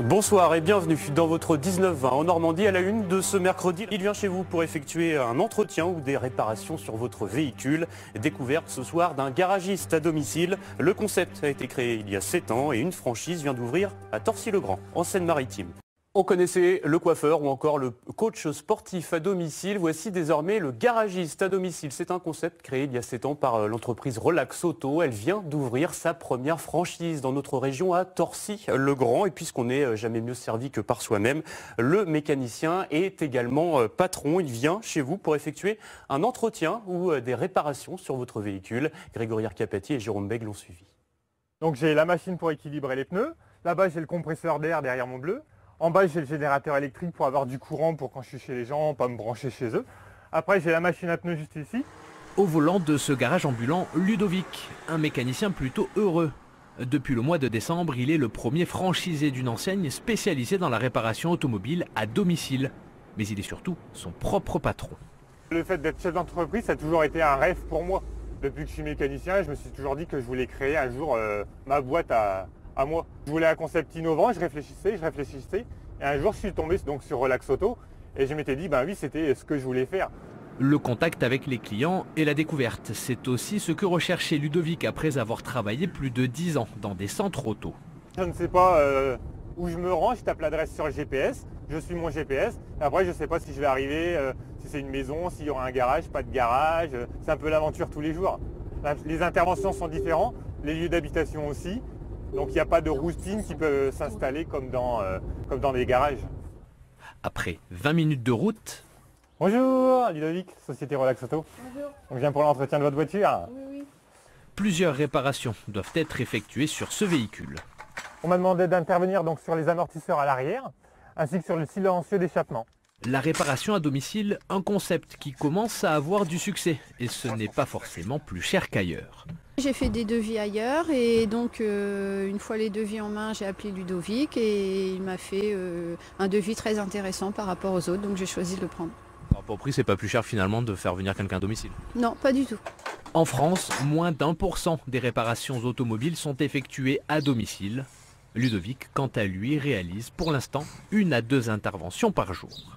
Bonsoir et bienvenue dans votre 19-20 en Normandie à la une de ce mercredi. Il vient chez vous pour effectuer un entretien ou des réparations sur votre véhicule. Découverte ce soir d'un garagiste à domicile. Le concept a été créé il y a 7 ans et une franchise vient d'ouvrir à Torcy-le-Grand, en Seine-Maritime. On connaissait le coiffeur ou encore le coach sportif à domicile. Voici désormais le garagiste à domicile. C'est un concept créé il y a 7 ans par l'entreprise Relax Auto. Elle vient d'ouvrir sa première franchise dans notre région à Torcy-le-Grand. Et puisqu'on n'est jamais mieux servi que par soi-même, le mécanicien est également patron. Il vient chez vous pour effectuer un entretien ou des réparations sur votre véhicule. Grégory Arcapati et Jérôme Bègue l'ont suivi. Donc j'ai la machine pour équilibrer les pneus. Là-bas j'ai le compresseur d'air derrière mon bleu. En bas, j'ai le générateur électrique pour avoir du courant pour quand je suis chez les gens, pas me brancher chez eux. Après, j'ai la machine à pneus juste ici. Au volant de ce garage ambulant, Ludovic, un mécanicien plutôt heureux. Depuis le mois de décembre, il est le premier franchisé d'une enseigne spécialisée dans la réparation automobile à domicile. Mais il est surtout son propre patron. Le fait d'être chef d'entreprise, ça a toujours été un rêve pour moi. Depuis que je suis mécanicien, je me suis toujours dit que je voulais créer un jour ma boîte à moi. Je voulais un concept innovant, je réfléchissais, et un jour je suis tombé donc sur Relax Auto et je m'étais dit, ben oui, c'était ce que je voulais faire. Le contact avec les clients et la découverte, c'est aussi ce que recherchait Ludovic après avoir travaillé plus de 10 ans dans des centres auto. Je ne sais pas où je me rends, je tape l'adresse sur le GPS, je suis mon GPS, et après je ne sais pas si je vais arriver, si c'est une maison, s'il y aura un garage, pas de garage, c'est un peu l'aventure tous les jours. Les interventions sont différentes, les lieux d'habitation aussi. Donc il n'y a pas de routine qui peut s'installer comme dans des garages. Après 20 minutes de route... Bonjour, Ludovic, Société Relax Auto. Bonjour. On vient pour l'entretien de votre voiture. Oui. Plusieurs réparations doivent être effectuées sur ce véhicule. On m'a demandé d'intervenir donc sur les amortisseurs à l'arrière, ainsi que sur le silencieux d'échappement. La réparation à domicile, un concept qui commence à avoir du succès. Et ce n'est pas forcément plus cher qu'ailleurs. J'ai fait des devis ailleurs et donc une fois les devis en main, j'ai appelé Ludovic et il m'a fait un devis très intéressant par rapport aux autres, donc j'ai choisi de le prendre. Par rapport au prix, c'est pas plus cher finalement de faire venir quelqu'un à domicile? Non, pas du tout. En France, moins d'1% des réparations automobiles sont effectuées à domicile. Ludovic, quant à lui, réalise pour l'instant 1 à 2 interventions par jour.